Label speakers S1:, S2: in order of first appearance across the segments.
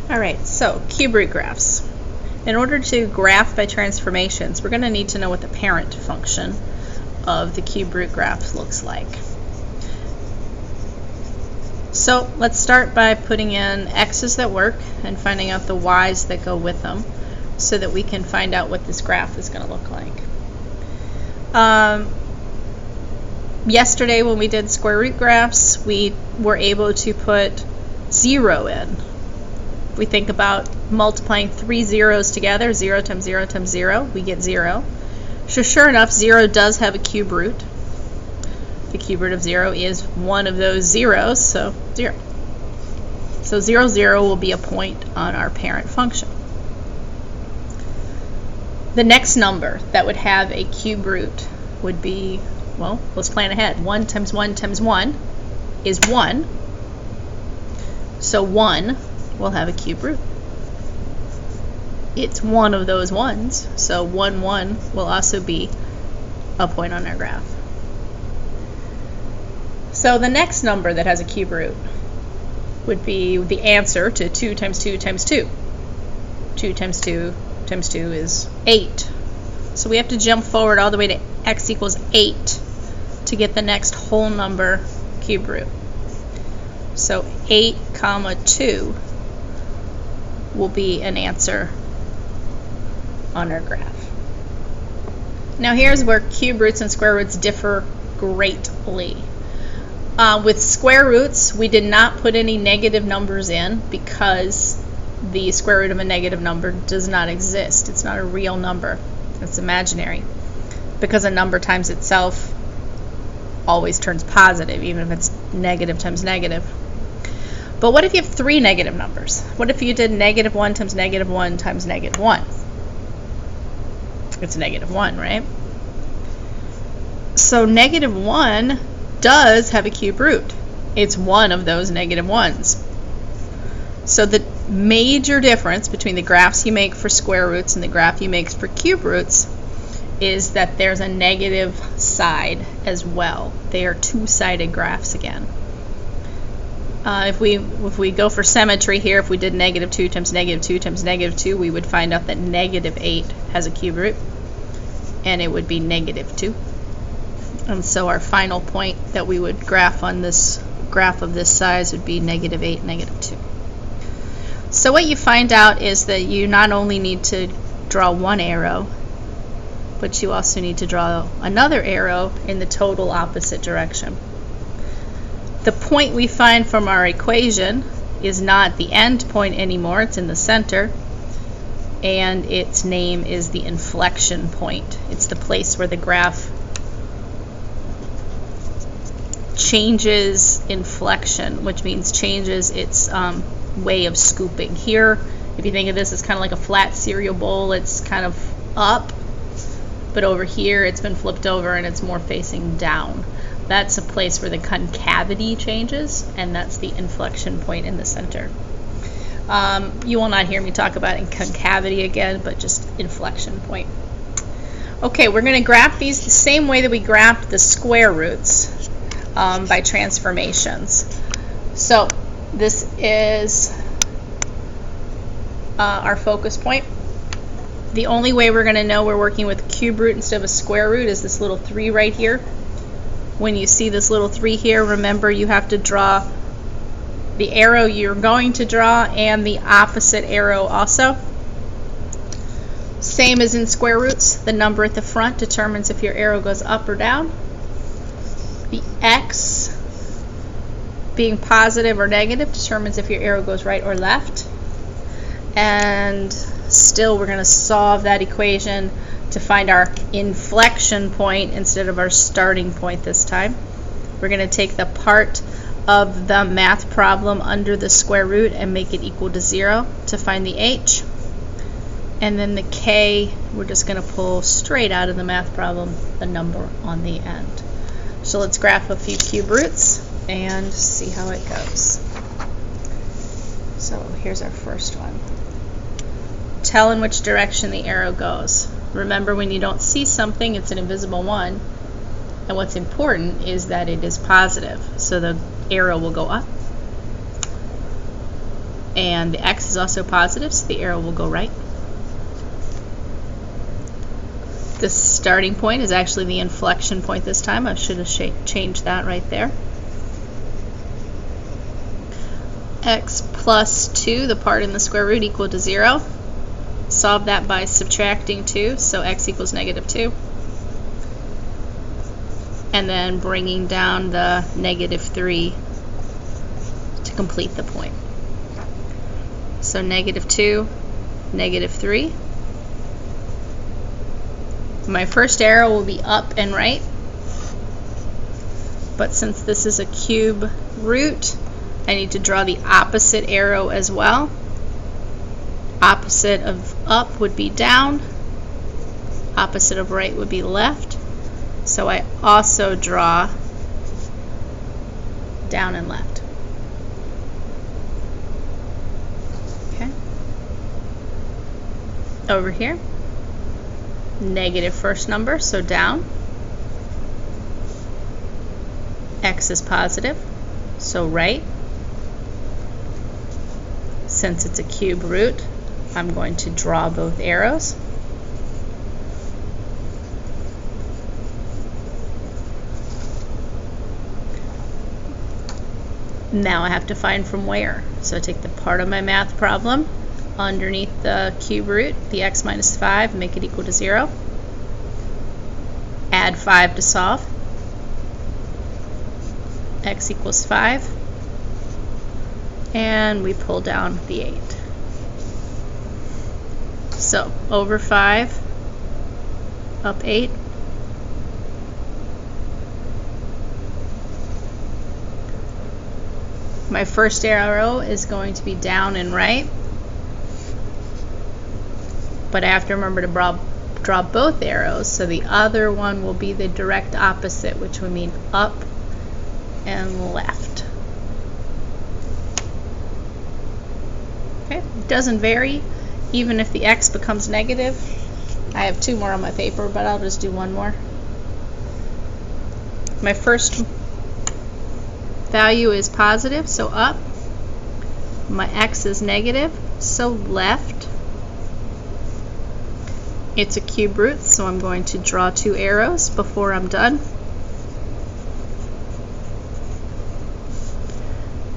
S1: Alright, so cube root graphs. In order to graph by transformations, we're going to need to know what the parent function of the cube root graph looks like. So let's start by putting in x's that work and finding out the y's that go with them so that we can find out what this graph is going to look like. Yesterday when we did square root graphs, we were able to put 0 in. We think about multiplying 3 zeros together, 0 times 0 times 0, we get 0. So sure enough, 0 does have a cube root. The cube root of 0 is one of those zeros, so 0. So 0, 0 will be a point on our parent function. The next number that would have a cube root would be, well, let's plan ahead. 1 times 1 times 1 is 1. So 1 will have a cube root. It's one of those ones, so 1, 1 will also be a point on our graph. So the next number that has a cube root would be the answer to 2 times 2 times 2. 2 times 2 times 2 is 8. So we have to jump forward all the way to x equals 8 to get the next whole number cube root. So 8 comma 2 will be an answer on our graph. Now here's where cube roots and square roots differ greatly. With square roots, we did not put any negative numbers in because the square root of a negative number does not exist. It's not a real number. It's imaginary. Because a number times itself always turns positive, even if it's negative times negative. But what if you have 3 negative numbers? What if you did negative 1 times negative 1 times negative 1? It's negative 1, right? So negative 1 does have a cube root. It's one of those negative 1s. So the major difference between the graphs you make for square roots and the graph you make for cube roots is that there's a negative side as well. They are two-sided graphs again. If we go for symmetry here, if we did negative 2 times negative 2 times negative 2, we would find out that negative 8 has a cube root, and it would be negative 2. And so our final point that we would graph on this graph of this size would be negative 8, negative 2. So what you find out is that you not only need to draw one arrow, but you also need to draw another arrow in the total opposite direction. The point we find from our equation is not the end point anymore, it's in the center, and its name is the inflection point. It's the place where the graph changes inflection, which means changes its way of scooping. Here, if you think of this as kind of like a flat cereal bowl, it's kind of up, but over here it's been flipped over and it's more facing down. That's a place where the concavity changes, and that's the inflection point in the center. You will not hear me talk about concavity again, but just inflection point. Okay, we're going to graph these the same way that we graphed the square roots by transformations. So this is our focus point. The only way we're going to know we're working with a cube root instead of a square root is this little 3 right here. When you see this little 3 here, remember you have to draw the arrow you're going to draw and the opposite arrow also. Same as in square roots, the number at the front determines if your arrow goes up or down. The X being positive or negative determines if your arrow goes right or left. And still we're going to solve that equation to find our inflection point instead of our starting point this time. We're going to take the part of the math problem under the square root and make it equal to 0 to find the h. And then the k, we're just going to pull straight out of the math problem the number on the end. So let's graph a few cube roots and see how it goes. So here's our first one. Tell in which direction the arrow goes. Remember, when you don't see something, it's an invisible one. And what's important is that it is positive. So the arrow will go up. And the x is also positive, so the arrow will go right. The starting point is actually the inflection point this time. I should have changed that right there. X plus 2, the part in the square root, equal to 0. Solve that by subtracting 2, so x equals negative 2. And then bringing down the negative 3 to complete the point. So negative 2, negative 3. My first arrow will be up and right, but since this is a cube root, I need to draw the opposite arrow as well. Opposite of up would be down, opposite of right would be left, so I also draw down and left. Okay. Over here, negative first number, so down. X is positive, so right. Since it's a cube root, I'm going to draw both arrows. Now I have to find from where. So I take the part of my math problem underneath the cube root, the x minus 5, make it equal to 0. Add 5 to solve. X equals 5. And we pull down the 8. So over 5, up 8. My first arrow is going to be down and right, but I have to remember to draw both arrows, so the other one will be the direct opposite, which would mean up and left. Okay, it doesn't vary even if the x becomes negative. I have 2 more on my paper, but I'll just do 1 more. My first value is positive, so up. My x is negative, so left. It's a cube root, so I'm going to draw 2 arrows before I'm done.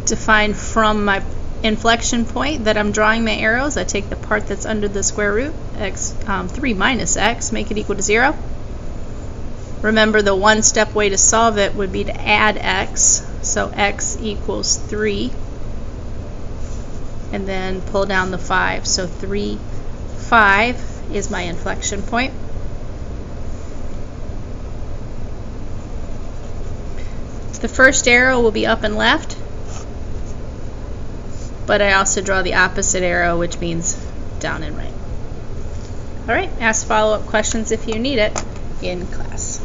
S1: To find from my inflection point that I'm drawing my arrows, I take the part that's under the square root, 3 minus x, make it equal to 0. Remember, the one-step way to solve it would be to add x, so x equals 3, and then pull down the 5, so 3, 5 is my inflection point. The first arrow will be up and left, but I also draw the opposite arrow, which means down and right. All right, ask follow-up questions if you need it in class.